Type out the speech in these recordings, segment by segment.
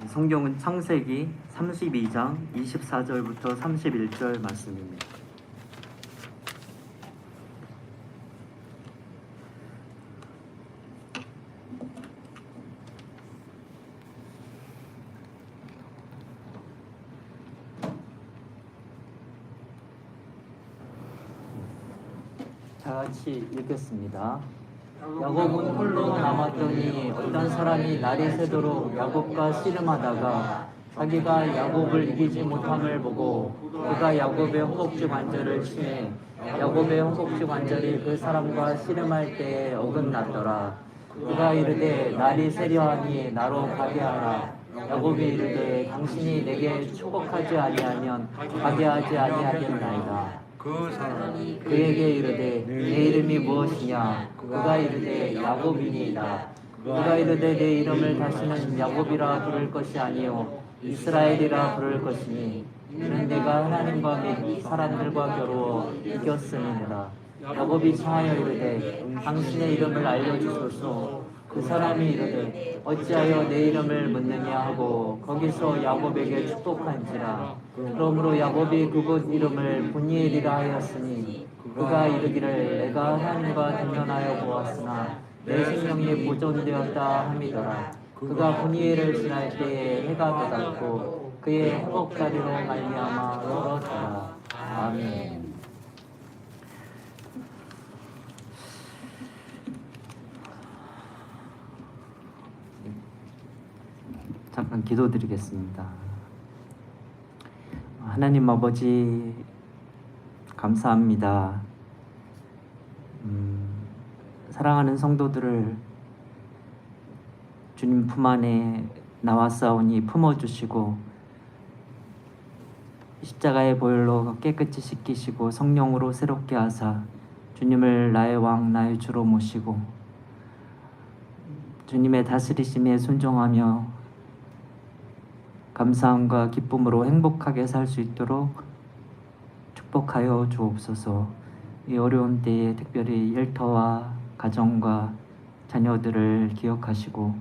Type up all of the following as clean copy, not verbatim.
성경은 창세기 32장 24절부터 31절 말씀입니다. 다 같이 읽겠습니다. 야곱은 홀로 남았더니 어떤 사람이 날이 새도록 야곱과 씨름하다가 자기가 야곱을 이기지 못함을 보고 그가 야곱의 허벅지 관절을 치매 야곱의 허벅지 관절이 그 사람과 씨름할 때에 어긋났더라. 그가 이르되 날이 새려하니 나로 가게 하라. 야곱이 이르되 당신이 내게 축복하지 아니하면 가게 하지 아니하겠나이다. 그에게 이르되 내 이름이 무엇이냐? 그가 이르되 야곱이니이다. 그가 이르되 내 이름을 다시는 야곱이라 부를 것이 아니요 이스라엘이라 부를 것이니 이는 내가 하나님과 및 사람들과 겨루어 이겼음이니라. 야곱이 청하여 이르되 당신의 이름을 알려주소서. 그 사람이 이르되 어찌하여 내 이름을 묻느냐 하고 거기서 야곱에게 축복한지라. 그러므로 야곱이 그곳 이름을 분이엘이라 하였으니 그가 이르기를 내가 하나님과 대면하여 보았으나 내 생명이 보존되었다 함이더라. 그가 분이엘을 지날 때에 해가 돋았고 그의 허벅다리로 말미암아 얼었더라. 아멘. 잠깐 기도드리겠습니다. 하나님 아버지 감사합니다. 사랑하는 성도들을 주님 품 안에 나왔사오니 품어주시고 십자가의 보혈로 깨끗이 씻기시고 성령으로 새롭게 하사 주님을 나의 왕 나의 주로 모시고 주님의 다스리심에 순종하며 감사함과 기쁨으로 행복하게 살 수 있도록 축복하여 주옵소서. 이 어려운 때에 특별히 일터와 가정과 자녀들을 기억하시고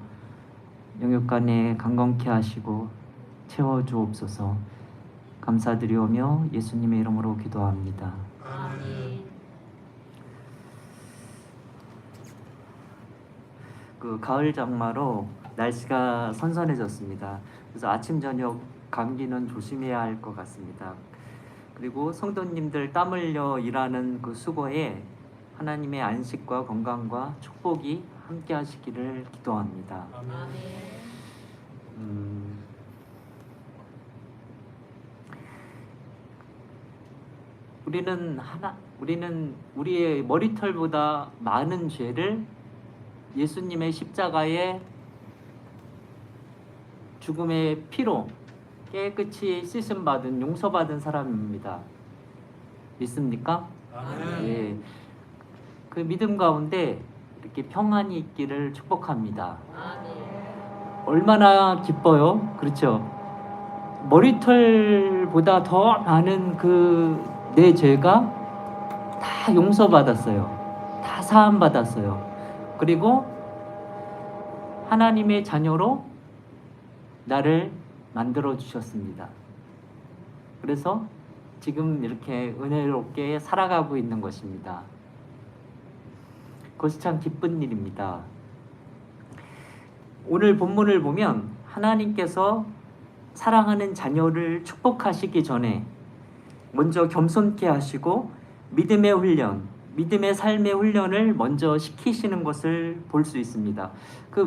영육간에 강건케 하시고 채워 주옵소서. 감사드리오며 예수님의 이름으로 기도합니다. 아멘. 가을 장마로 날씨가 선선해졌습니다. 그래서 아침 저녁 감기는 조심해야 할 것 같습니다. 그리고 성도님들 땀 흘려 일하는 그 수고에 하나님의 안식과 건강과 축복이 함께 하시기를 기도합니다. 아멘. 우리는 우리의 머리털보다 많은 죄를 예수님의 십자가의 죽음의 피로 깨끗이 씻음받은 용서받은 사람입니다. 믿습니까? 예. 그 믿음 가운데 이렇게 평안이 있기를 축복합니다. 얼마나 기뻐요? 그렇죠? 머리털보다 더 많은 그 내 죄가 다 용서받았어요. 다 사함받았어요. 그리고 하나님의 자녀로 나를 만들어 주셨습니다. 그래서 지금 이렇게 은혜롭게 살아가고 있는 것입니다. 그것이 참 기쁜 일입니다. 오늘 본문을 보면 하나님께서 사랑하는 자녀를 축복하시기 전에 먼저 겸손케 하시고 믿음의 훈련, 믿음의 삶의 훈련을 먼저 시키시는 것을 볼 수 있습니다.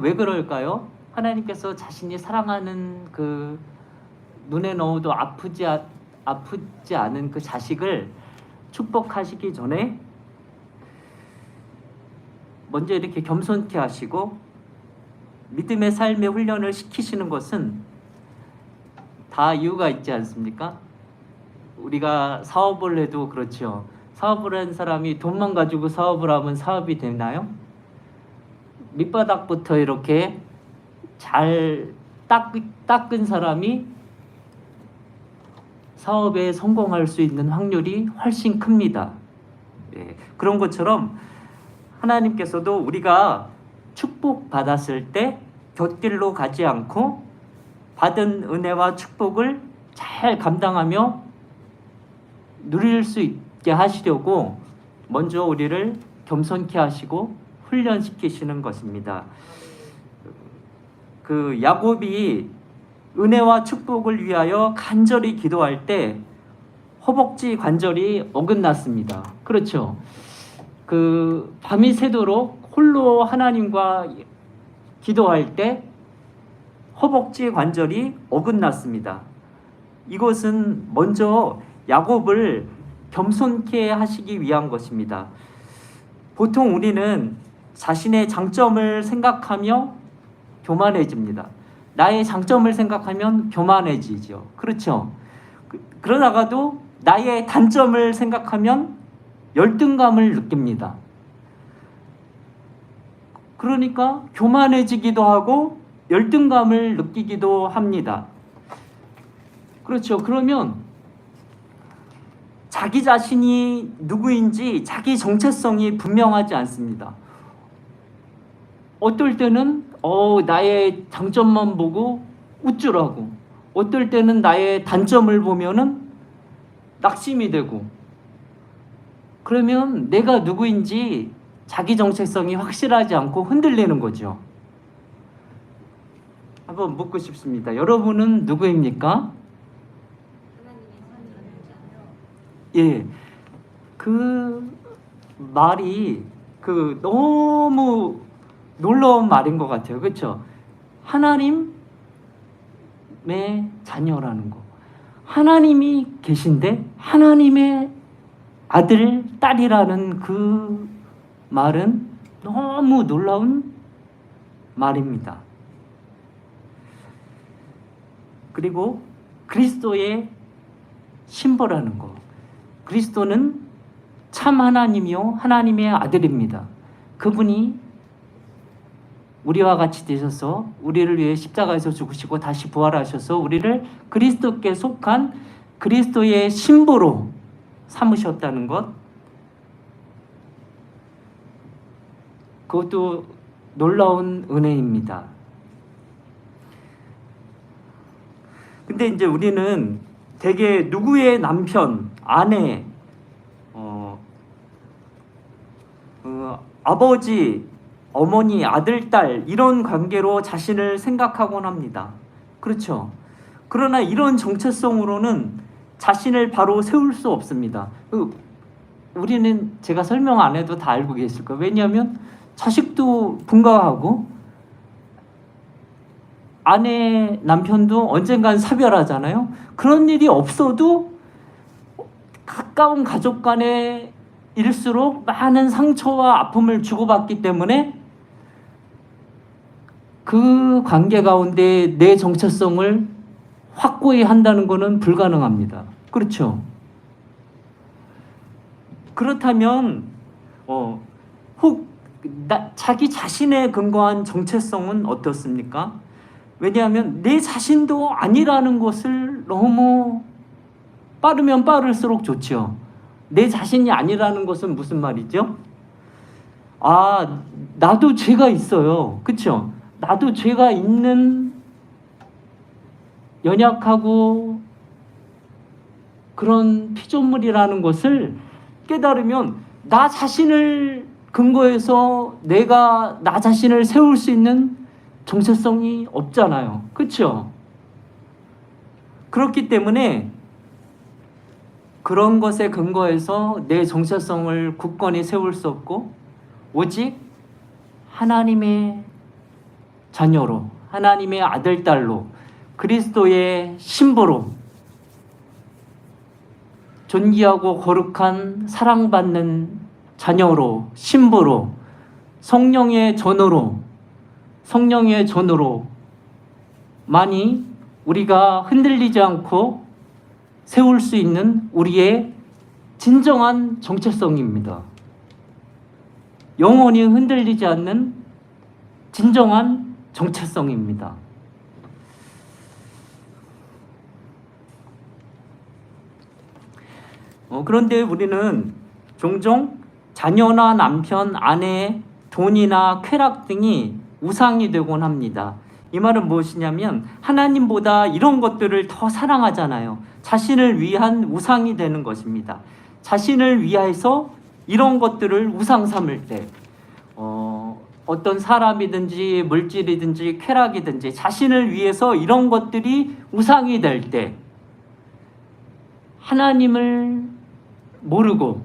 왜 그럴까요? 하나님께서 자신이 사랑하는 그 눈에 넣어도 아프지 않은 그 자식을 축복하시기 전에 먼저 이렇게 겸손케 하시고 믿음의 삶의 훈련을 시키시는 것은 다 이유가 있지 않습니까? 우리가 사업을 해도 그렇죠. 사업을 한 사람이 돈만 가지고 사업을 하면 사업이 되나요? 밑바닥부터 이렇게 잘 닦은 사람이 사업에 성공할 수 있는 확률이 훨씬 큽니다. 예, 그런 것처럼 하나님께서도 우리가 축복받았을 때 곁길로 가지 않고 받은 은혜와 축복을 잘 감당하며 누릴 수 있게 하시려고 먼저 우리를 겸손케 하시고 훈련시키시는 것입니다. 그 야곱이 은혜와 축복을 위하여 간절히 기도할 때 허벅지 관절이 어긋났습니다. 그렇죠. 그 밤이 새도록 홀로 하나님과 기도할 때 허벅지 관절이 어긋났습니다. 이것은 먼저 야곱을 겸손케 하시기 위한 것입니다. 보통 우리는 자신의 장점을 생각하며 교만해집니다. 나의 장점을 생각하면 교만해지죠. 그렇죠. 그러다가도 나의 단점을 생각하면 열등감을 느낍니다. 그러니까 교만해지기도 하고 열등감을 느끼기도 합니다. 그렇죠. 그러면 자기 자신이 누구인지 자기 정체성이 분명하지 않습니다. 어떨 때는 나의 장점만 보고 우쭐하고, 어떨 때는 나의 단점을 보면은 낙심이 되고, 그러면 내가 누구인지 자기 정체성이 확실하지 않고 흔들리는 거죠. 한번 묻고 싶습니다. 여러분은 누구입니까? 예, 그 말이 너무 놀라운 말인 것 같아요. 그렇죠? 하나님의 자녀라는 거. 하나님이 계신데 하나님의 아들, 딸이라는 그 말은 너무 놀라운 말입니다. 그리고 그리스도의 신부라는 거. 그리스도는 참 하나님이요 하나님의 아들입니다. 그분이 우리와 같이 되셔서 우리를 위해 십자가에서 죽으시고 다시 부활하셔서 우리를 그리스도께 속한 그리스도의 신부로 삼으셨다는 것, 그것도 놀라운 은혜입니다. 근데 이제 우리는 대개 누구의 남편, 아내, 아버지, 어머니, 아들, 딸 이런 관계로 자신을 생각하곤 합니다. 그렇죠? 그러나 이런 정체성으로는 자신을 바로 세울 수 없습니다. 우리는 제가 설명 안 해도 다 알고 계실 거예요. 왜냐하면 자식도 분가하고 아내, 남편도 언젠간 사별하잖아요. 그런 일이 없어도 가까운 가족 간에 일수록 많은 상처와 아픔을 주고받기 때문에 그 관계 가운데 내 정체성을 확고히 한다는 것은 불가능합니다. 그렇죠? 그렇다면 자기 자신에 근거한 정체성은 어떻습니까? 왜냐하면 내 자신도 아니라는 것을 너무 빠르면 빠를수록 좋죠. 내 자신이 아니라는 것은 무슨 말이죠? 나도 죄가 있어요. 그렇죠? 나도 죄가 있는 연약하고 그런 피조물이라는 것을 깨달으면 나 자신을 근거해서 내가 나 자신을 세울 수 있는 정체성이 없잖아요. 그렇죠? 그렇기 때문에 그런 것에 근거해서 내 정체성을 굳건히 세울 수 없고 오직 하나님의 자녀로, 하나님의 아들, 딸로, 그리스도의 신부로, 존귀하고 거룩한 사랑받는 자녀로, 신부로, 성령의 전으로 많이 우리가 흔들리지 않고 세울 수 있는 우리의 진정한 정체성입니다. 영원히 흔들리지 않는 진정한 정체성입니다. 그런데 우리는 종종 자녀나 남편, 아내, 돈이나 쾌락 등이 우상이 되곤 합니다. 이 말은 무엇이냐면 하나님보다 이런 것들을 더 사랑하잖아요. 자신을 위한 우상이 되는 것입니다. 자신을 위해서 이런 것들을 우상 삼을 때 어떤 사람이든지 물질이든지 쾌락이든지 자신을 위해서 이런 것들이 우상이 될 때 하나님을 모르고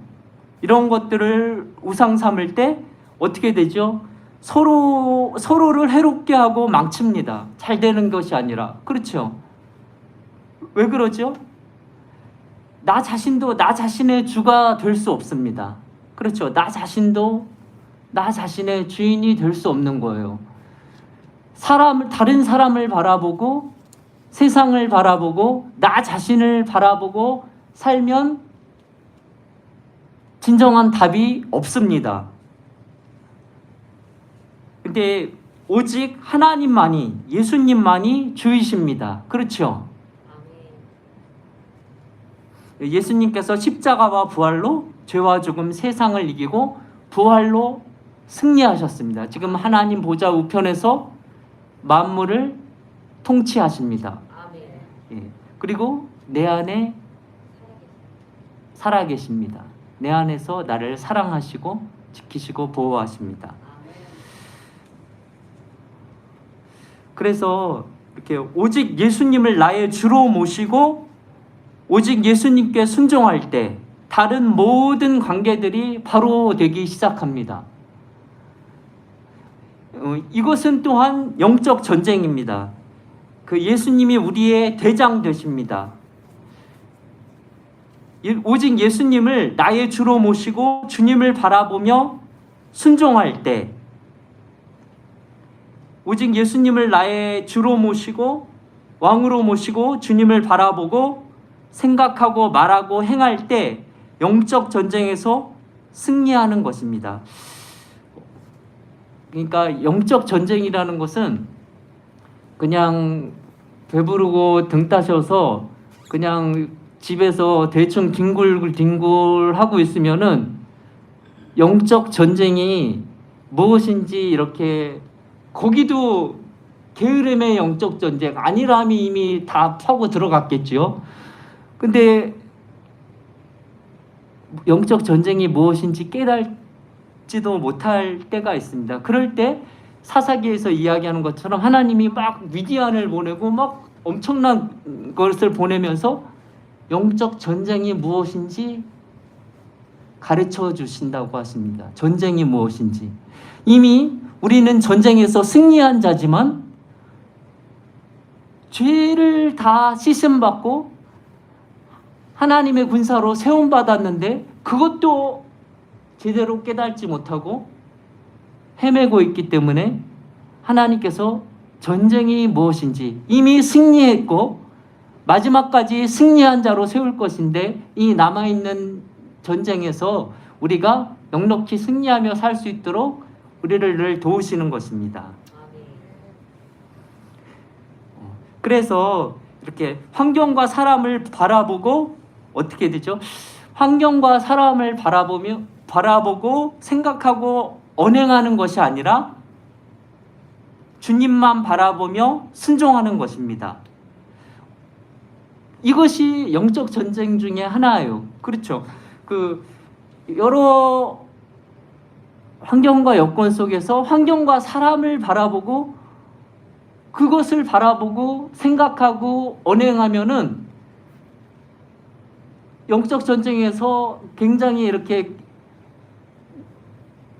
이런 것들을 우상 삼을 때 어떻게 되죠? 서로를 해롭게 하고 망칩니다. 잘 되는 것이 아니라. 그렇죠? 왜 그러죠? 나 자신도 나 자신의 주가 될 수 없습니다. 그렇죠? 나 자신도 나 자신의 주인이 될 수 없는 거예요. 다른 사람을 바라보고 세상을 바라보고 나 자신을 바라보고 살면 진정한 답이 없습니다. 근데 오직 하나님만이, 예수님만이 주이십니다. 그렇죠? 예수님께서 십자가와 부활로 죄와 죽음 세상을 이기고 부활로 승리하셨습니다. 지금 하나님 보좌 우편에서 만물을 통치하십니다. 예. 그리고 내 안에 살아계십니다. 내 안에서 나를 사랑하시고 지키시고 보호하십니다. 그래서 이렇게 오직 예수님을 나의 주로 모시고 오직 예수님께 순종할 때 다른 모든 관계들이 바로 되기 시작합니다. 이것은 또한 영적 전쟁입니다. 그 예수님이 우리의 대장 되십니다. 오직 예수님을 나의 주로 모시고 주님을 바라보며 순종할 때 오직 예수님을 나의 주로 모시고 왕으로 모시고 주님을 바라보고 생각하고 말하고 행할 때 영적 전쟁에서 승리하는 것입니다. 그러니까 영적 전쟁이라는 것은 그냥 배부르고 등 따셔서 그냥 집에서 대충 뒹굴뒹굴 하고 있으면은 영적 전쟁이 무엇인지 이렇게 거기도 게으름의 영적 전쟁 아니람이 이미 다 파고 들어갔겠지요. 근데 영적 전쟁이 무엇인지 깨달지도 못할 때가 있습니다. 그럴 때 사사기에서 이야기하는 것처럼 하나님이 막 미디안을 보내고 막 엄청난 것을 보내면서 영적 전쟁이 무엇인지 가르쳐 주신다고 하십니다. 전쟁이 무엇인지. 이미 우리는 전쟁에서 승리한 자지만 죄를 다 씻음받고 하나님의 군사로 세움받았는데 그것도 제대로 깨닫지 못하고 헤매고 있기 때문에 하나님께서 전쟁이 무엇인지 이미 승리했고 마지막까지 승리한 자로 세울 것인데 이 남아있는 전쟁에서 우리가 넉넉히 승리하며 살 수 있도록 우리를 늘 도우시는 것입니다. 그래서 이렇게 환경과 사람을 바라보고 어떻게 되죠? 환경과 사람을 바라보고 생각하고 언행하는 것이 아니라 주님만 바라보며 순종하는 것입니다. 이것이 영적 전쟁 중에 하나예요. 그렇죠? 여러 환경과 여건 속에서 환경과 사람을 바라보고 그것을 바라보고 생각하고 언행하면은 영적 전쟁에서 굉장히 이렇게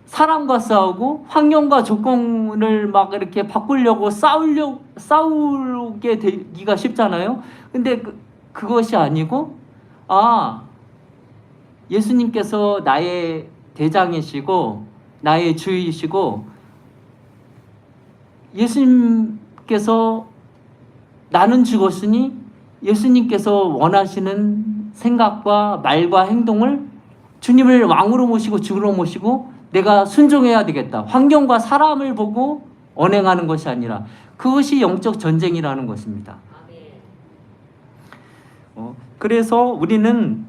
사람과 싸우고 환경과 조건을 막 이렇게 바꾸려고 싸우게 되기가 쉽잖아요. 근데 그것이 아니고 예수님께서 나의 대장이시고 나의 주이시고 예수님께서 나는 죽었으니 예수님께서 원하시는 생각과 말과 행동을 주님을 왕으로 모시고 주로 모시고 내가 순종해야 되겠다. 환경과 사람을 보고 언행하는 것이 아니라 그것이 영적 전쟁이라는 것입니다. 그래서 우리는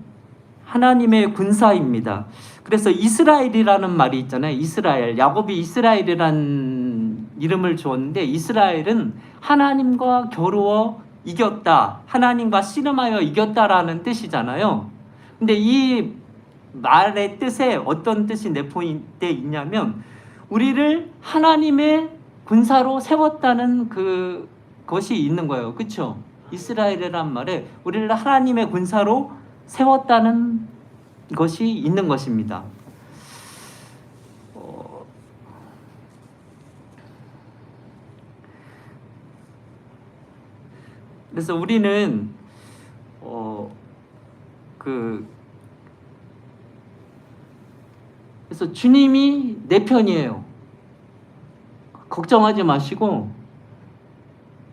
하나님의 군사입니다. 그래서 이스라엘이라는 말이 있잖아요. 이스라엘. 야곱이 이스라엘이라는 이름을 주었는데 이스라엘은 하나님과 겨루어 이겼다, 하나님과 씨름하여 이겼다라는 뜻이잖아요. 근데 이 말의 뜻에 어떤 뜻이 내포돼 있냐면 우리를 하나님의 군사로 세웠다는 그것이 있는 거예요. 그렇죠? 이스라엘이란 말에 우리를 하나님의 군사로 세웠다는 것이 있는 것입니다. 그래서 우리는 그래서 주님이 내 편이에요. 걱정하지 마시고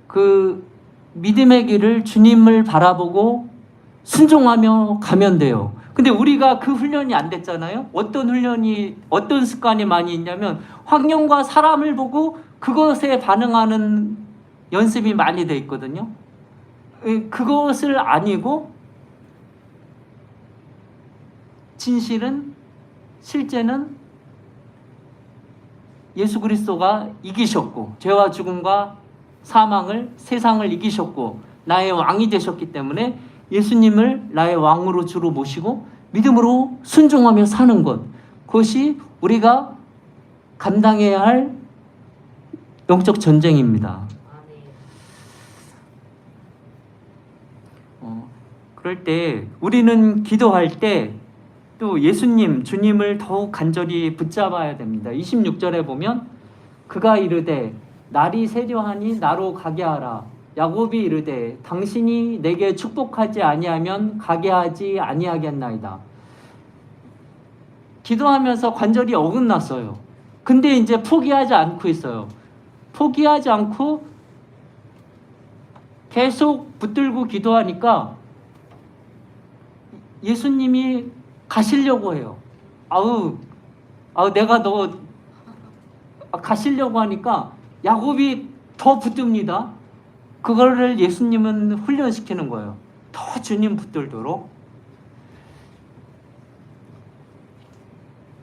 그 믿음의 길을 주님을 바라보고 순종하며 가면 돼요. 근데 우리가 그 훈련이 안 됐잖아요. 어떤 습관이 많이 있냐면 환경과 사람을 보고 그것에 반응하는 연습이 많이 돼 있거든요. 그것을 아니고 실제는 예수 그리스도가 이기셨고 죄와 죽음과 사망을, 세상을 이기셨고 나의 왕이 되셨기 때문에 예수님을 나의 왕으로 주로 모시고 믿음으로 순종하며 사는 것, 그것이 우리가 감당해야 할 영적 전쟁입니다. 그럴 때 우리는 기도할 때 또 예수님, 주님을 더욱 간절히 붙잡아야 됩니다. 26절에 보면 그가 이르되 날이 세려하니 나로 가게 하라. 야곱이 이르되 당신이 내게 축복하지 아니하면 가게 하지 아니하겠나이다. 기도하면서 관절이 어긋났어요. 근데 이제 포기하지 않고 있어요. 포기하지 않고 계속 붙들고 기도하니까 예수님이 가시려고 해요. 내가 너 가시려고 하니까 야곱이 더 붙듭니다. 그거를 예수님은 훈련시키는 거예요. 더 주님 붙들도록.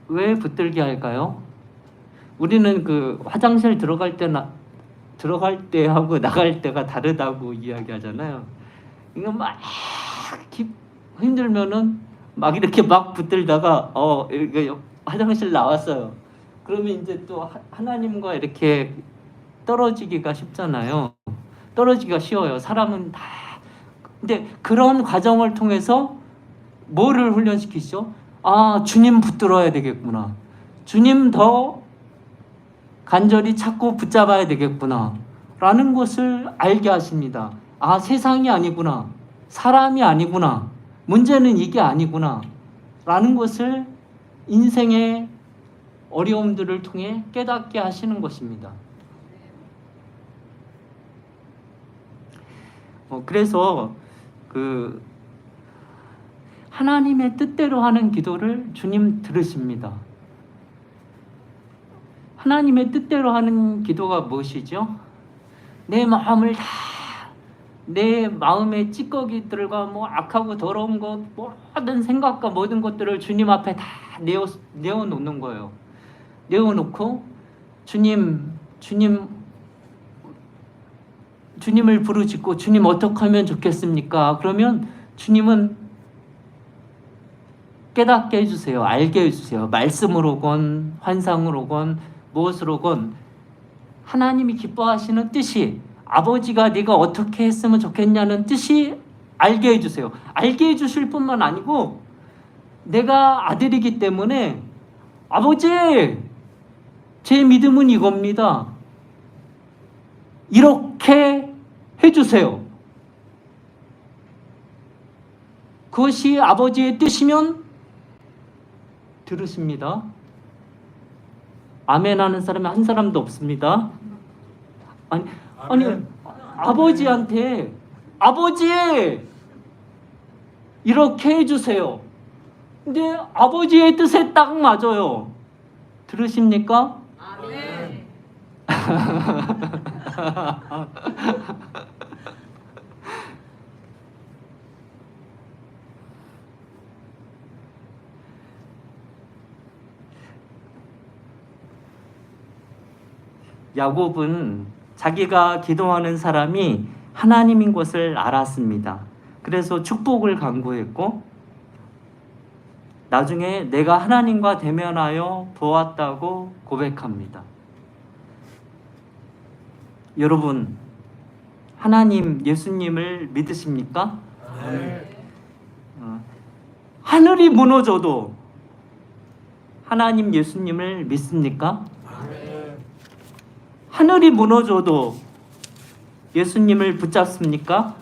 왜 붙들게 할까요? 우리는 그 화장실 들어갈 때하고 나갈 때가 다르다고 이야기하잖아요. 이거 막 힘들면은 막 이렇게 막 붙들다가 화장실 나왔어요. 그러면 이제 또 하나님과 이렇게 떨어지기가 쉽잖아요. 떨어지기가 쉬워요. 사람은 다. 근데 그런 과정을 통해서 뭐를 훈련시키시죠? 주님 붙들어야 되겠구나. 주님 더 간절히 찾고 붙잡아야 되겠구나. 라는 것을 알게 하십니다. 세상이 아니구나. 사람이 아니구나. 문제는 이게 아니구나. 라는 것을 인생의 어려움들을 통해 깨닫게 하시는 것입니다. 그래서 하나님의 뜻대로 하는 기도를 주님 들으십니다. 하나님의 뜻대로 하는 기도가 무엇이죠? 내 마음의 찌꺼기들과 악하고 더러운 것, 모든 생각과 모든 것들을 주님 앞에 다 내어놓는 거예요. 내어놓고 주님을 부르짖고 주님 어떻게 하면 좋겠습니까? 그러면 주님은 깨닫게 해주세요. 알게 해주세요. 말씀으로건 환상으로건 무엇으로건 하나님이 기뻐하시는 뜻이 아버지가 네가 어떻게 했으면 좋겠냐는 뜻이 알게 해주세요. 알게 해주실 뿐만 아니고 내가 아들이기 때문에 아버지 제 믿음은 이겁니다. 이렇게 해주세요. 그것이 아버지의 뜻이면 들으십니다. 아멘 하는 사람이 한 사람도 없습니다. 아니 아버지한테 아버지 이렇게 해주세요. 근데 아버지의 뜻에 딱 맞아요. 들으십니까? 아멘. 야곱은 자기가 기도하는 사람이 하나님인 것을 알았습니다. 그래서 축복을 간구했고 나중에 내가 하나님과 대면하여 보았다고 고백합니다. 여러분, 하나님, 예수님을 믿으십니까? 하늘이 무너져도 하나님, 예수님을 믿습니까? 하늘이 무너져도 예수님을 붙잡습니까?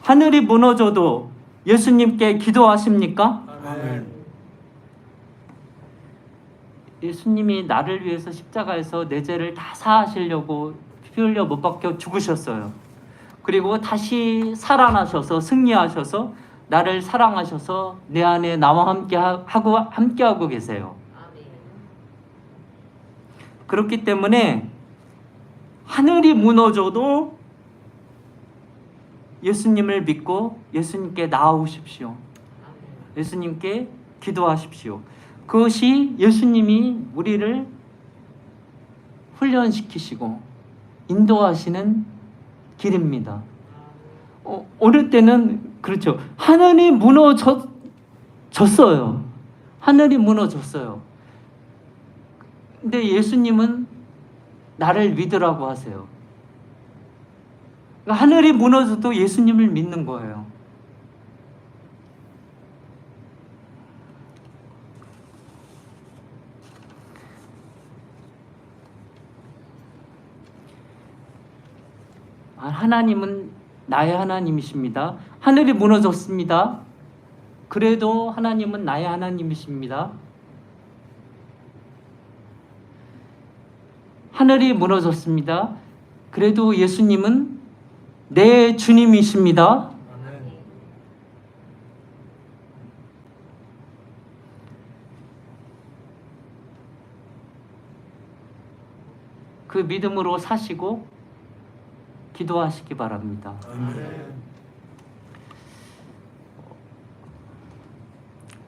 하늘이 무너져도 예수님께 기도하십니까? 예수님이 나를 위해서 십자가에서 내 죄를 다 사하시려고 피 흘려 못 박혀 죽으셨어요. 그리고 다시 살아나셔서 승리하셔서 나를 사랑하셔서 내 안에 나와 함께하고 계세요. 그렇기 때문에 하늘이 무너져도 예수님을 믿고 예수님께 나아오십시오. 예수님께 기도하십시오. 그것이 예수님이 우리를 훈련시키시고 인도하시는 길입니다. 어릴 때는 그렇죠. 하늘이 무너졌어요. 하늘이 무너졌어요. 근데 예수님은 나를 믿으라고 하세요. 그러니까 하늘이 무너져도 예수님을 믿는 거예요. 하나님은 나의 하나님이십니다. 하늘이 무너졌습니다. 그래도 하나님은 나의 하나님이십니다. 하늘이 무너졌습니다. 그래도 예수님은 내 주님이십니다. 그 믿음으로 사시고 기도하시기 바랍니다.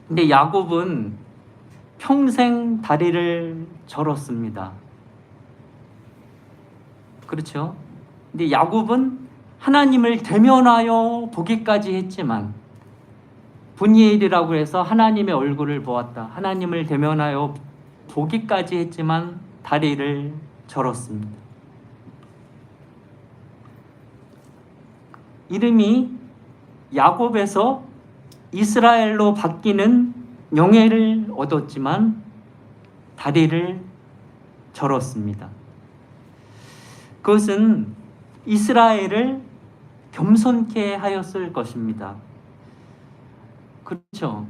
근데 야곱은 평생 다리를 절었습니다. 그렇죠? 근데 야곱은 하나님을 대면하여 보기까지 했지만 분이엘이라고 해서 하나님의 얼굴을 보았다. 하나님을 대면하여 보기까지 했지만 다리를 절었습니다. 이름이 야곱에서 이스라엘로 바뀌는 영예를 얻었지만 다리를 절었습니다. 그것은 이스라엘을 겸손케 하였을 것입니다. 그렇죠.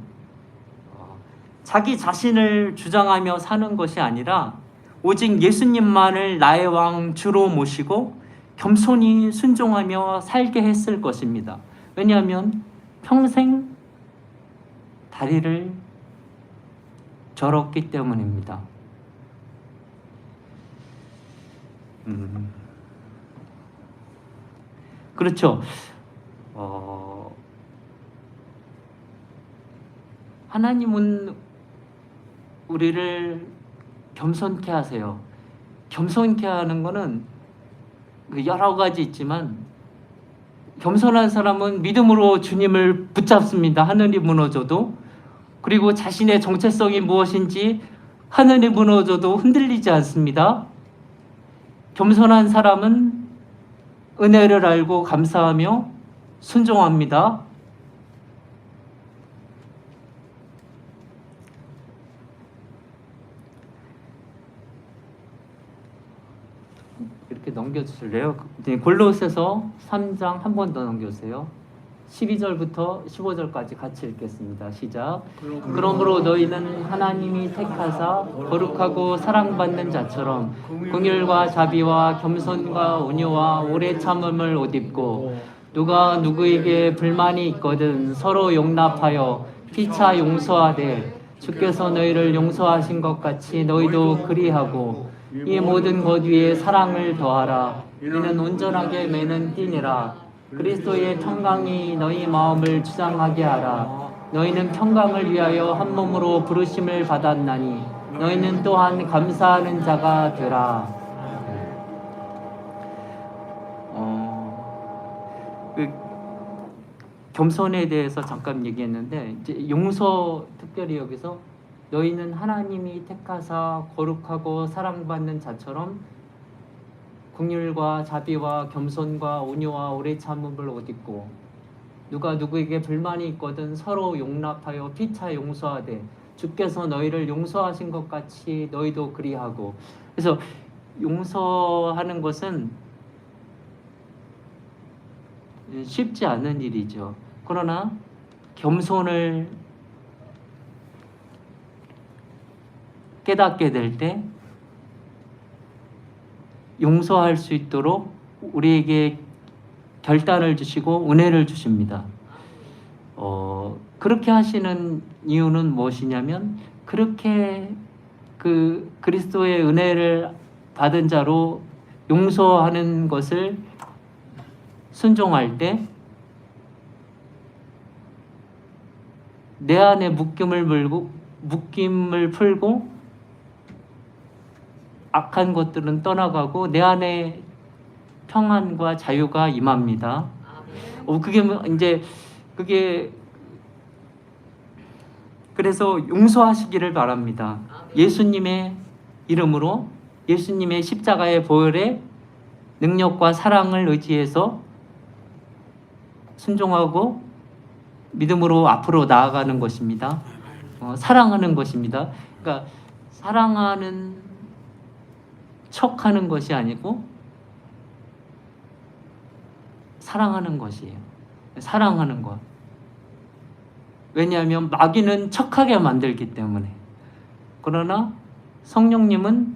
자기 자신을 주장하며 사는 것이 아니라 오직 예수님만을 나의 왕 주로 모시고 겸손히 순종하며 살게 했을 것입니다. 왜냐하면 평생 다리를 절었기 때문입니다. 그렇죠. 하나님은 우리를 겸손케 하세요. 겸손케 하는 것은 여러 가지 있지만 겸손한 사람은 믿음으로 주님을 붙잡습니다. 하늘이 무너져도. 그리고 자신의 정체성이 무엇인지 하늘이 무너져도 흔들리지 않습니다. 겸손한 사람은 은혜를 알고 감사하며 순종합니다. 이렇게 넘겨주실래요? 골로새서 3장 한 번 더 넘겨주세요. 12절부터 15절까지 같이 읽겠습니다. 시작. 그러므로 너희는 하나님이 택하사 거룩하고 사랑받는 자처럼 긍휼과 자비와 겸손과 온유와 오래 참음을 옷 입고 누가 누구에게 불만이 있거든 서로 용납하여 피차 용서하되 주께서 너희를 용서하신 것 같이 너희도 그리하고 이 모든 것 위에 사랑을 더하라. 이는 온전하게 매는 띠니라. 그리스도의 평강이 너희 마음을 주장하게 하라. 너희는 평강을 위하여 한 몸으로 부르심을 받았나니 너희는 또한 감사하는 자가 되라. 그 겸손에 대해서 잠깐 얘기했는데, 이제 용서, 특별히 여기서 너희는 하나님이 택하사 거룩하고 사랑받는 자처럼 긍휼과 자비와 겸손과 온유와 오래 참음을 옷 입고, 누가 누구에게 불만이 있거든 서로 용납하여 피차 용서하되 주께서 너희를 용서하신 것 같이 너희도 그리하고. 그래서 용서하는 것은 쉽지 않은 일이죠. 그러나 겸손을 깨닫게 될 때 용서할 수 있도록 우리에게 결단을 주시고 은혜를 주십니다. 그렇게 하시는 이유는 무엇이냐면, 그렇게 그 그리스도의 은혜를 받은 자로 용서하는 것을 순종할 때 내 안에 묶임을 풀고 악한 것들은 떠나가고 내 안에 평안과 자유가 임합니다. 그게 그래서 용서하시기를 바랍니다. 예수님의 이름으로, 예수님의 십자가의 보혈의 능력과 사랑을 의지해서 순종하고 믿음으로 앞으로 나아가는 것입니다. 사랑하는 것입니다. 그러니까 사랑하는 척하는 것이 아니고 사랑하는 것이에요. 사랑하는 것. 왜냐하면 마귀는 척하게 만들기 때문에. 그러나 성령님은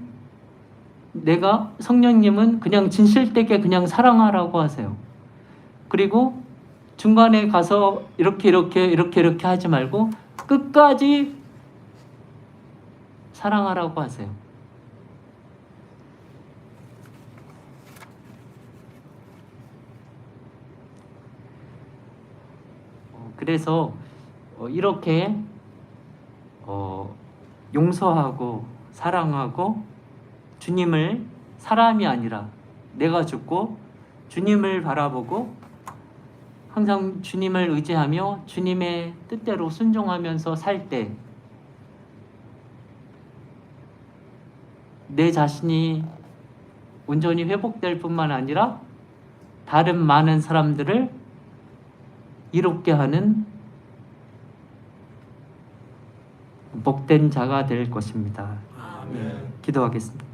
그냥 진실되게 그냥 사랑하라고 하세요. 그리고 중간에 가서 이렇게 하지 말고 끝까지 사랑하라고 하세요. 그래서 이렇게 용서하고 사랑하고 주님을, 사람이 아니라 내가 죽고 주님을 바라보고 항상 주님을 의지하며 주님의 뜻대로 순종하면서 살 때 내 자신이 온전히 회복될 뿐만 아니라 다른 많은 사람들을 이롭게 하는 복된 자가 될 것입니다. 기도하겠습니다.